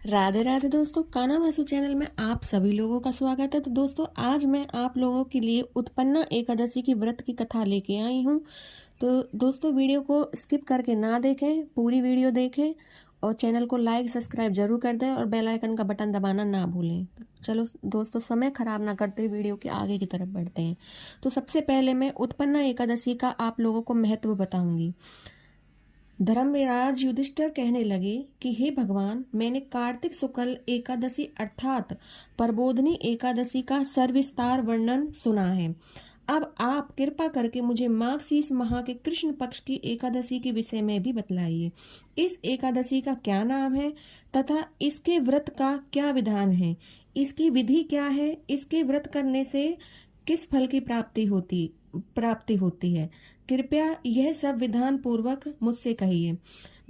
राधे राधे दोस्तों, कान्हा वासु चैनल में आप सभी लोगों का स्वागत है। तो दोस्तों, आज मैं आप लोगों के लिए उत्पन्ना एकादशी की व्रत की कथा लेके आई हूँ। तो दोस्तों, वीडियो को स्किप करके ना देखें, पूरी वीडियो देखें और चैनल को लाइक सब्सक्राइब जरूर कर दें और बेल आइकन का बटन दबाना ना भूलें। चलो दोस्तों, समय खराब ना करते हुए वीडियो के आगे की तरफ बढ़ते हैं। तो सबसे पहले मैं उत्पन्ना एकादशी का आप लोगों को महत्व बताऊंगी। धर्मराज युधिष्ठिर कहने लगे कि हे भगवान, मैंने कार्तिक शुक्ल एकादशी अर्थात प्रबोधनी एकादशी का सविस्तार वर्णन सुना है। अब आप कृपा करके मुझे माघ माह के कृष्ण पक्ष की एकादशी के विषय में भी बतलाइए। इस एकादशी का क्या नाम है तथा इसके व्रत का क्या विधान है, इसकी विधि क्या है, इसके व्रत करने से किस फल की प्राप्ति होती है। कृपया यह सब विधान पूर्वक मुझसे कहिए।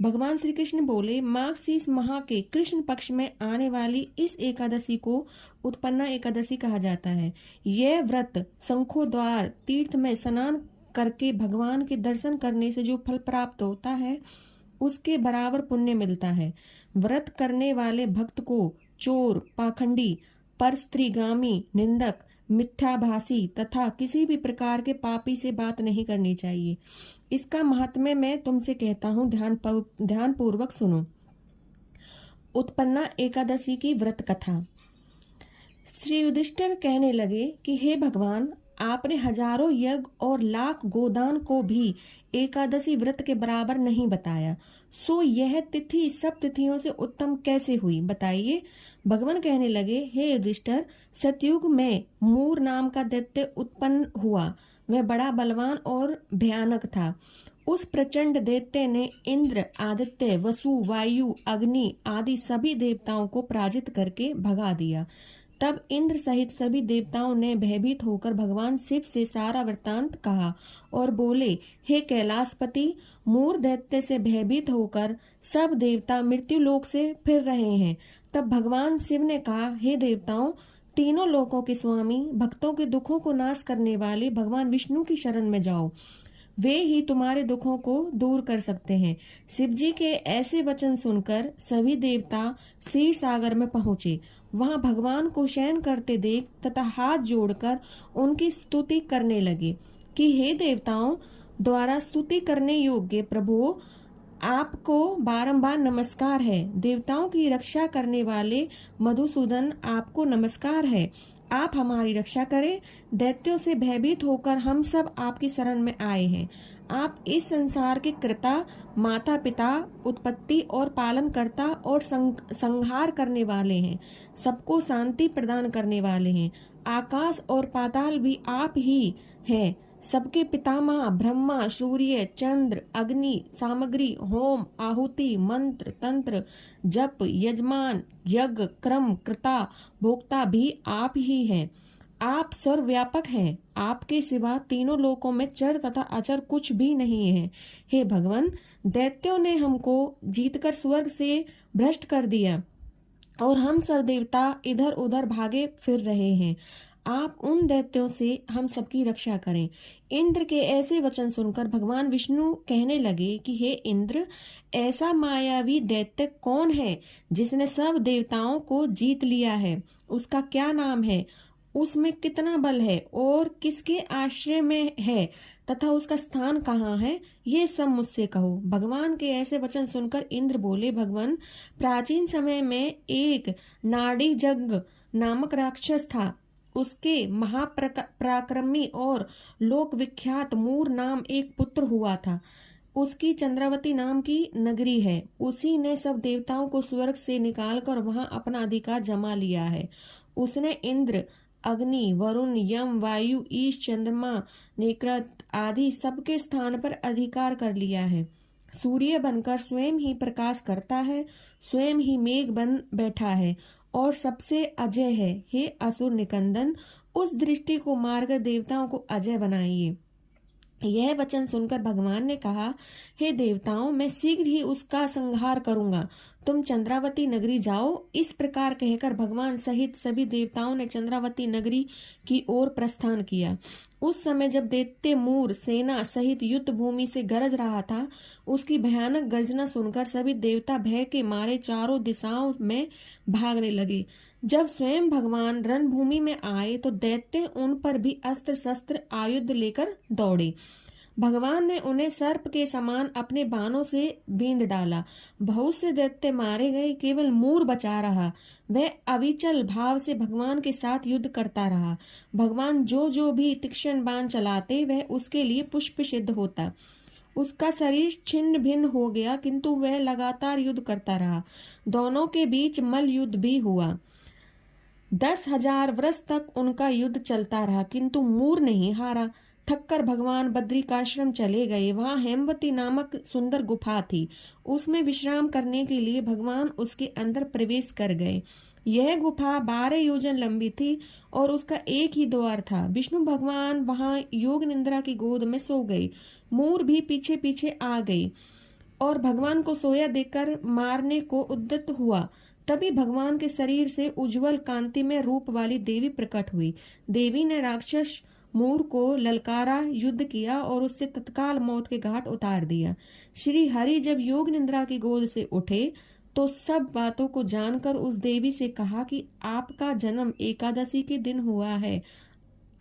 भगवान श्री कृष्ण बोले, माघ माह के कृष्ण पक्ष में आने वाली इस एकादशी को उत्पन्ना एकादशी कहा जाता है। यह व्रत शंखों द्वार तीर्थ में स्नान करके भगवान के दर्शन करने से जो फल प्राप्त होता है उसके बराबर पुण्य मिलता है। व्रत करने वाले भक्त को चोर, पाखंडी, परस्त्रीगामी, निंदक, मिथ्याभाषी तथा किसी भी प्रकार के पापी से बात नहीं करनी चाहिए। इसका महात्म्य मैं तुमसे कहता हूँ, ध्यान पूर्वक सुनो। उत्पन्ना एकादशी की व्रत कथा। श्री युधिष्ठिर कहने लगे कि हे भगवान, आपने हजारों यज्ञ और लाख गोदान को भी एकादशी व्रत के बराबर नहीं बताया, सो यह तिथि सब तिथियों से उत्तम कैसे हुई, बताइए। भगवान कहने लगे, हे युधिष्ठिर, सतयुग में मूर नाम का दैत्य उत्पन्न हुआ। वह बड़ा बलवान और भयानक था। उस प्रचंड दैत्य ने इंद्र, आदित्य, वसु, वायु, अग्नि आदि सभी देवताओं को पराजित करके भगा दिया। तब इंद्र सहित सभी देवताओं ने भयभीत होकर भगवान शिव से सारा वृत्तांत कहा और बोले, हे कैलाशपति, मूर दैत्य से भयभीत होकर सब देवता मृत्यु लोक से फिर रहे हैं। तब भगवान शिव ने कहा, हे देवताओं, तीनों लोकों के स्वामी, भक्तों के दुखों को नाश करने वाले भगवान विष्णु की शरण में जाओ, वे ही तुम्हारे दुखों को दूर कर सकते हैं। शिव जी के ऐसे वचन सुनकर सभी देवता क्षीर सागर में पहुंचे। वहां भगवान को शयन करते देख तथा हाथ जोड़कर उनकी स्तुति करने लगे कि हे देवताओं द्वारा स्तुति करने योग्य प्रभु, आपको बारंबार नमस्कार है। देवताओं की रक्षा करने वाले मधुसूदन, आपको नमस्कार है। आप हमारी रक्षा करें। दैत्यों से भयभीत होकर हम सब आपकी शरण में आए हैं। आप इस संसार के कृता, माता पिता, उत्पत्ति और पालन करता और संहार करने वाले हैं। सबको शांति प्रदान करने वाले हैं। आकाश और पाताल भी आप ही हैं। सबके पितामह ब्रह्मा, सूर्य, चंद्र, अग्नि, सामग्री, होम, आहुति, मंत्र, तंत्र, जप, यजमान, यज्ञ, क्रम, कृता, भोक्ता भी आप ही हैं। आप सर्वव्यापक हैं। आपके सिवा तीनों लोकों में चर तथा अचर कुछ भी नहीं है। हे भगवान, दैत्यों ने हमको जीतकर स्वर्ग से भ्रष्ट कर दिया और हम सब देवता इधर उधर भागे फिर रहे हैं। आप उन दैत्यों से हम सबकी रक्षा करें। इंद्र के ऐसे वचन सुनकर भगवान विष्णु कहने लगे कि हे इंद्र, ऐसा मायावी दैत्य कौन है जिसने सब देवताओं को जीत लिया है? उसका क्या नाम है? उसमें कितना बल है और किसके आश्रय में है तथा उसका स्थान कहाँ है? ये सब मुझसे कहो। भगवान के ऐसे वचन सुनकर इंद्र बोले, भगवान, प्राचीन समय में एक नाड़ी जग नामक राक्षस था। उसके महापराक्रमी और लोक विख्यात मूर नाम एक पुत्र हुआ था। उसकी चंद्रावती नाम की नगरी है। उसी ने सब देवताओं को स्वर्ग से निकालकर वहां अपना अधिकार जमा लिया है। उसने इंद्र, अग्नि, वरुण, यम, वायु, ईश, चंद्रमा, नेकृत आदि सबके स्थान पर अधिकार कर लिया है। सूर्य बनकर स्वयं ही प्रकाश करता है, स्वयं ही मेघ बन बैठा है और सबसे अजय है। हे असुर निकंदन, उस दृष्टि को मारकर देवताओं को अजय बनाइए। यह वचन सुनकर भगवान ने कहा, हे देवताओं, मैं शीघ्र ही उसका संहार करूंगा। तुम चंद्रावती नगरी जाओ। इस प्रकार कहकर भगवान सहित सभी देवताओं ने चंद्रावती नगरी की ओर प्रस्थान किया। उस समय जब दैत्य मूर सेना सहित युद्ध भूमि से गरज रहा था, उसकी भयानक गर्जना सुनकर सभी देवता भय के मारे चारों दिशाओं में भागने लगे। जब स्वयं भगवान रणभूमि में आए तो दैत्य उन पर भी अस्त्र शस्त्र आयुध लेकर दौड़े। भगवान ने उन्हें सर्प के समान अपने बाणों से बींध डाला। बहुत से दैत्य मारे गए, केवल मूर बचा रहा। वह अविचल भाव से भगवान के साथ युद्ध करता रहा। भगवान जो भी तीक्ष्ण बाण चलाते वह उसके लिए पुष्प सिद्ध होता। उसका शरीर छिन्न भिन्न हो गया, किंतु वह लगातार युद्ध करता रहा। दोनों के बीच मल्ल युद्ध भी हुआ। 10,000 वर्ष तक उनका युद्ध चलता रहा, किंतु मूर नहीं हारा। थककर भगवान बद्रिकाश्रम चले गए। वहां हेमवती नामक सुंदर गुफा थी। उसमें विश्राम करने के लिए भगवान उसके अंदर प्रवेश कर गए। यह गुफा 12 योजन लंबी थी और उसका एक ही द्वार था। विष्णु भगवान वहां योग निद्रा की गोद में सो गए। मूर भी पीछे पीछे आ गई और भगवान को सोया देखकर मारने को उद्यत हुआ। तभी भगवान के शरीर से उज्जवल कांति में रूप वाली देवी प्रकट हुई। देवी ने राक्षस मूर को ललकारा, युद्ध किया और उससे तत्काल मौत के घाट उतार दिया। श्री हरि जब योग निद्रा की गोद से उठे तो सब बातों को जानकर उस देवी से कहा कि आपका जन्म एकादशी के दिन हुआ है,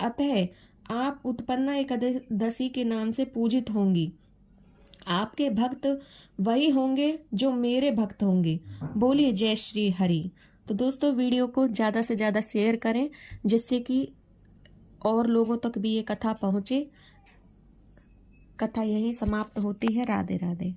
अतः आप उत्पन्ना एकादशी के नाम से पूजित होंगी। आपके भक्त वही होंगे जो मेरे भक्त होंगे। बोलिए जय श्री हरि। तो दोस्तों, वीडियो को ज़्यादा से ज़्यादा शेयर करें जिससे कि और लोगों तक भी ये कथा पहुँचे। कथा यहीं समाप्त होती है। राधे राधे।